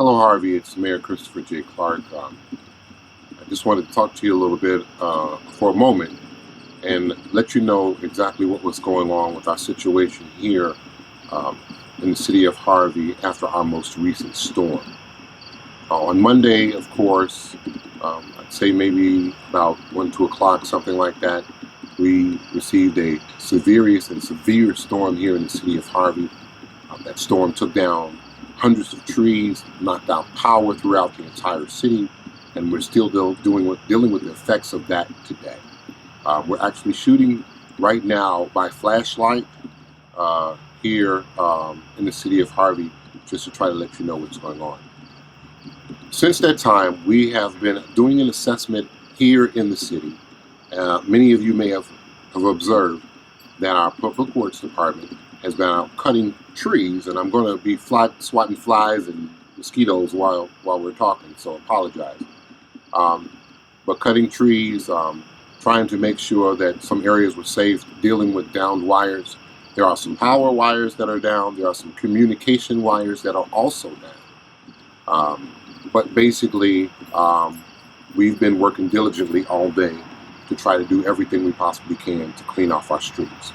Hello, Harvey. It's Mayor Christopher J. Clark. I just wanted to talk to you a little bit for a moment and let you know exactly what was going on with our situation here in the city of Harvey after our most recent storm. On Monday, of course, I'd say maybe about 1, 2 o'clock, something like that, we received a severe storm here in the city of Harvey. That storm took down hundreds of trees, knocked out power throughout the entire city, and we're still dealing with the effects of that today. We're actually shooting right now by flashlight here in the city of Harvey, just to try to let you know what's going on. Since that time, we have been doing an assessment here in the city. Many of you may have observed that our Public Works Department has been out cutting trees, and I'm going to be swatting flies and mosquitoes while we're talking, so apologize. But cutting trees, trying to make sure that some areas were safe, dealing with downed wires. There are some power wires that are down. There are some communication wires that are also down. But basically, we've been working diligently all day to try to do everything we possibly can to clean off our streets.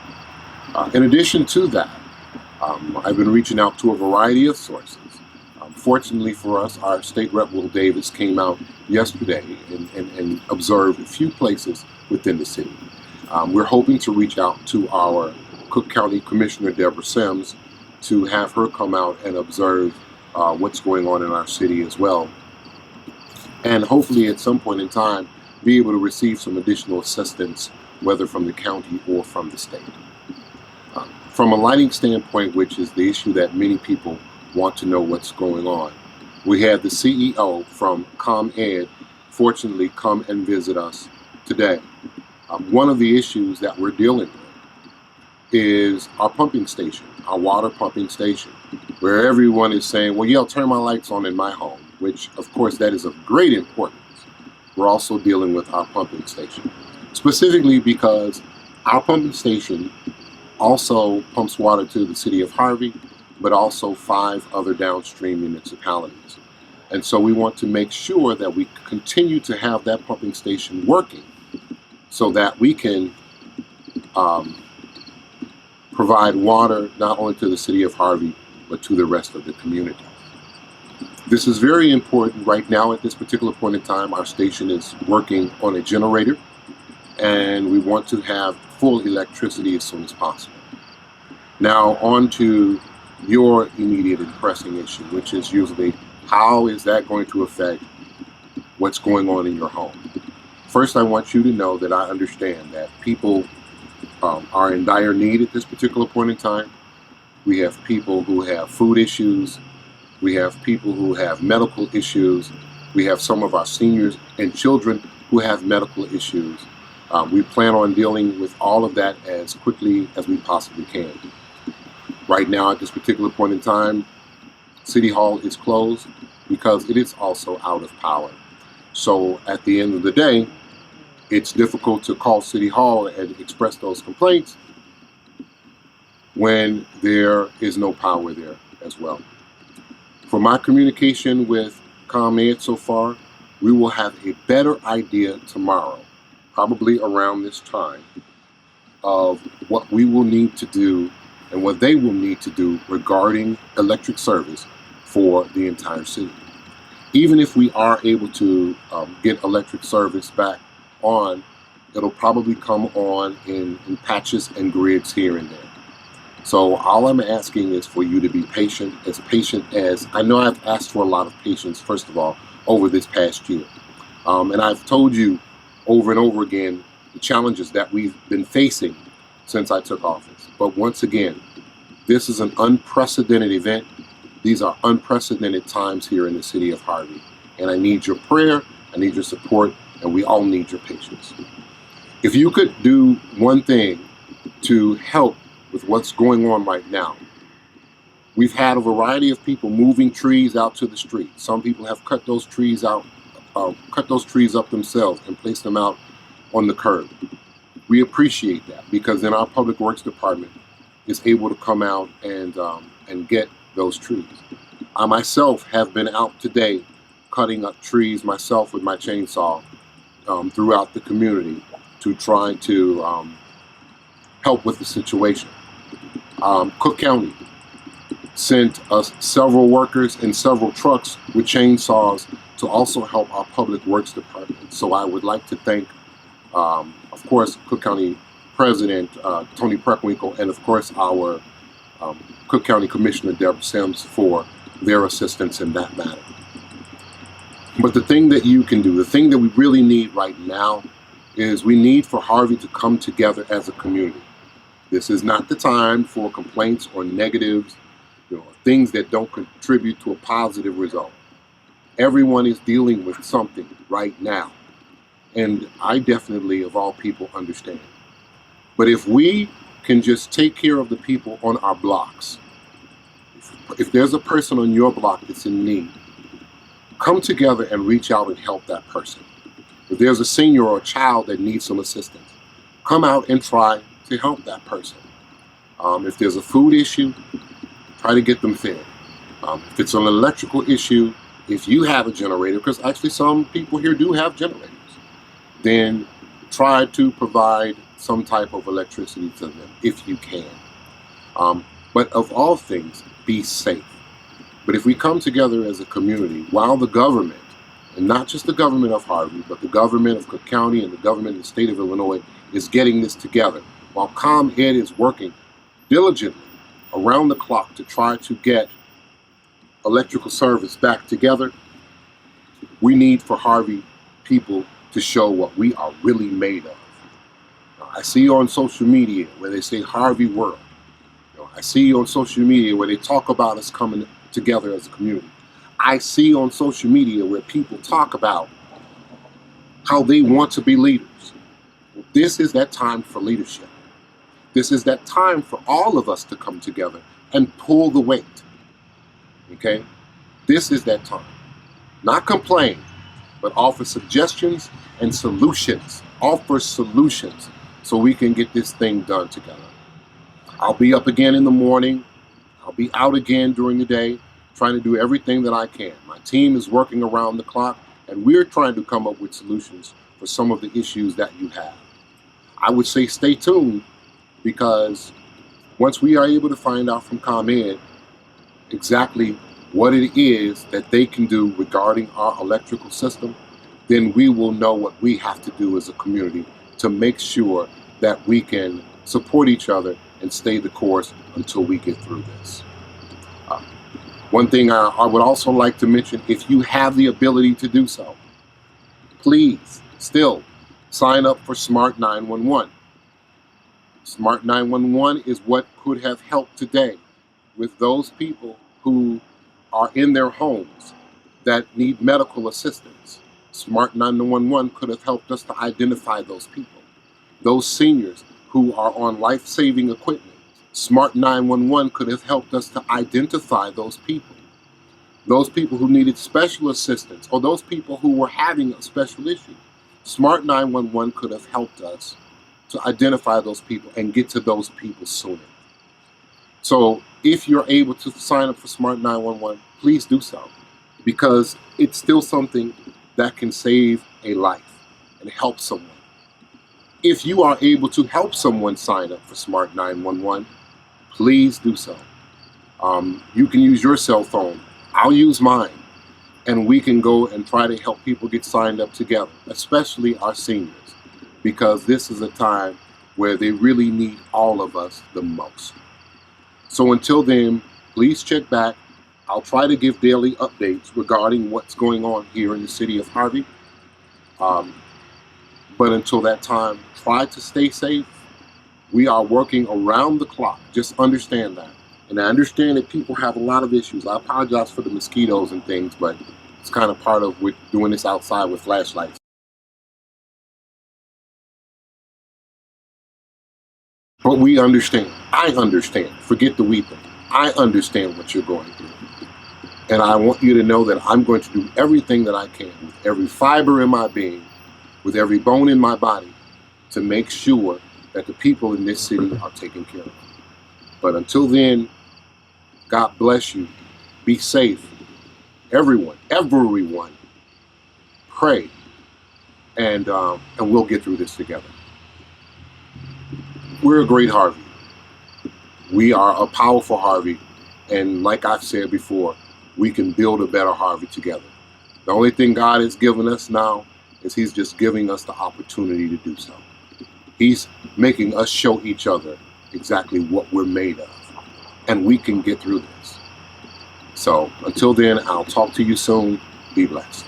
In addition to that, I've been reaching out to a variety of sources. Fortunately for us, our State Rep Will Davis came out yesterday and observed a few places within the city. We're hoping to reach out to our Cook County Commissioner, Deborah Sims, to have her come out and observe what's going on in our city as well. And hopefully at some point in time, be able to receive some additional assistance, whether from the county or from the state. From a lighting standpoint, which is the issue that many people want to know what's going on, we had the CEO from ComEd fortunately come and visit us today. One of the issues that we're dealing with is our pumping station, our water pumping station, where everyone is saying, well, yeah, I'll turn my lights on in my home, which of course that is of great importance. We're also dealing with our pumping station, specifically because our pumping station also pumps water to the city of Harvey, but also 5 other downstream municipalities. And so we want to make sure that we continue to have that pumping station working so that we can provide water not only to the city of Harvey, but to the rest of the community. This is very important right now. At this particular point in time, our station is working on a generator, and we want to have full electricity as soon as possible. Now on to your immediate and pressing issue, which is usually how is that going to affect what's going on in your home? First, I want you to know that I understand that people are in dire need at this particular point in time. We have people who have food issues. We have people who have medical issues. We have some of our seniors and children who have medical issues. We plan on dealing with all of that as quickly as we possibly can. Right now, at this particular point in time, City Hall is closed because it is also out of power. So at the end of the day, it's difficult to call City Hall and express those complaints when there is no power there as well. For my communication with ComEd so far, we will have a better idea tomorrow, probably around this time, of what we will need to do and what they will need to do regarding electric service for the entire city. Even if we are able to get electric service back on, it'll probably come on in patches and grids here and there. So all I'm asking is for you to be patient as I know I've asked for a lot of patience, first of all, over this past year. And I've told you over and over again the challenges that we've been facing since I took office. But once again, this is an unprecedented event. These are unprecedented times here in the city of Harvey. And I need your prayer, I need your support, and we all need your patience. If you could do one thing to help with what's going on right now, we've had a variety of people moving trees out to the street. Some people have cut those trees up themselves and placed them out on the curb. We appreciate that because then our Public Works Department is able to come out and get those trees. I myself have been out today cutting up trees myself with my chainsaw throughout the community to try to help with the situation. Cook County sent us several workers and several trucks with chainsaws to also help our public works department. So I would like to thank, of course, Cook County President Tony Preckwinkle, and of course our Cook County Commissioner Deborah Sims for their assistance in that matter. But the thing that you can do, the thing that we really need right now, is we need for Harvey to come together as a community. This is not the time for complaints or negatives, things that don't contribute to a positive result. Everyone is dealing with something right now, and I definitely, of all people, understand. But if we can just take care of the people on our blocks, if there's a person on your block that's in need, come together and reach out and help that person. If there's a senior or a child that needs some assistance, come out and try to help that person. If there's a food issue, try to get them fed. If it's an electrical issue, if you have a generator, because actually some people here do have generators, then try to provide some type of electricity to them if you can. But of all things, be safe. But if we come together as a community, while the government, and not just the government of Harvey, but the government of Cook County and the government of the state of Illinois is getting this together, while ComEd is working diligently around the clock to try to get electrical service back together, we need for Harvey people to show what we are really made of. I see on social media where they say Harvey World. I see on social media where they talk about us coming together as a community. I see on social media where people talk about how they want to be leaders. This is that time for leadership. This is that time for all of us to come together and pull the weight. Okay? This is that time. Not complain, but offer suggestions and solutions. Offer solutions so we can get this thing done together. I'll be up again in the morning. I'll be out again during the day, trying to do everything that I can. My team is working around the clock, and we're trying to come up with solutions for some of the issues that you have. I would say stay tuned, because once we are able to find out from ComEd exactly what it is that they can do regarding our electrical system, then we will know what we have to do as a community to make sure that we can support each other and stay the course until we get through this. One thing I would also like to mention, if you have the ability to do so, please still sign up for Smart 911. Smart 911 is what could have helped today with those people who are in their homes that need medical assistance. Smart 911 could have helped us to identify those people. Those seniors who are on life-saving equipment, Smart 911 could have helped us to identify those people. Those people who needed special assistance, or those people who were having a special issue, Smart 911 could have helped us to identify those people and get to those people sooner. So if you're able to sign up for Smart 911, please do so, because it's still something that can save a life and help someone. If you are able to help someone sign up for Smart 911, please do so. You can use your cell phone. I'll use mine. And we can go and try to help people get signed up together, especially our seniors, because this is a time where they really need all of us the most. So until then, please check back. I'll try to give daily updates regarding what's going on here in the city of Harvey. But until that time, try to stay safe. We are working around the clock. Just understand that. And I understand that people have a lot of issues. I apologize for the mosquitoes and things, but it's kind of part of doing this outside with flashlights. But we understand. I understand. Forget the we thing. I understand what you're going through. And I want you to know that I'm going to do everything that I can with every fiber in my being, with every bone in my body, to make sure that the people in this city are taken care of. But until then, God bless you. Be safe. Everyone, pray, and we'll get through this together. We're a great Harvey. We are a powerful Harvey, and like I've said before, we can build a better Harvey together. The only thing God has given us now is He's just giving us the opportunity to do so. He's making us show each other exactly what we're made of, and we can get through this. So until then, I'll talk to you soon. Be blessed.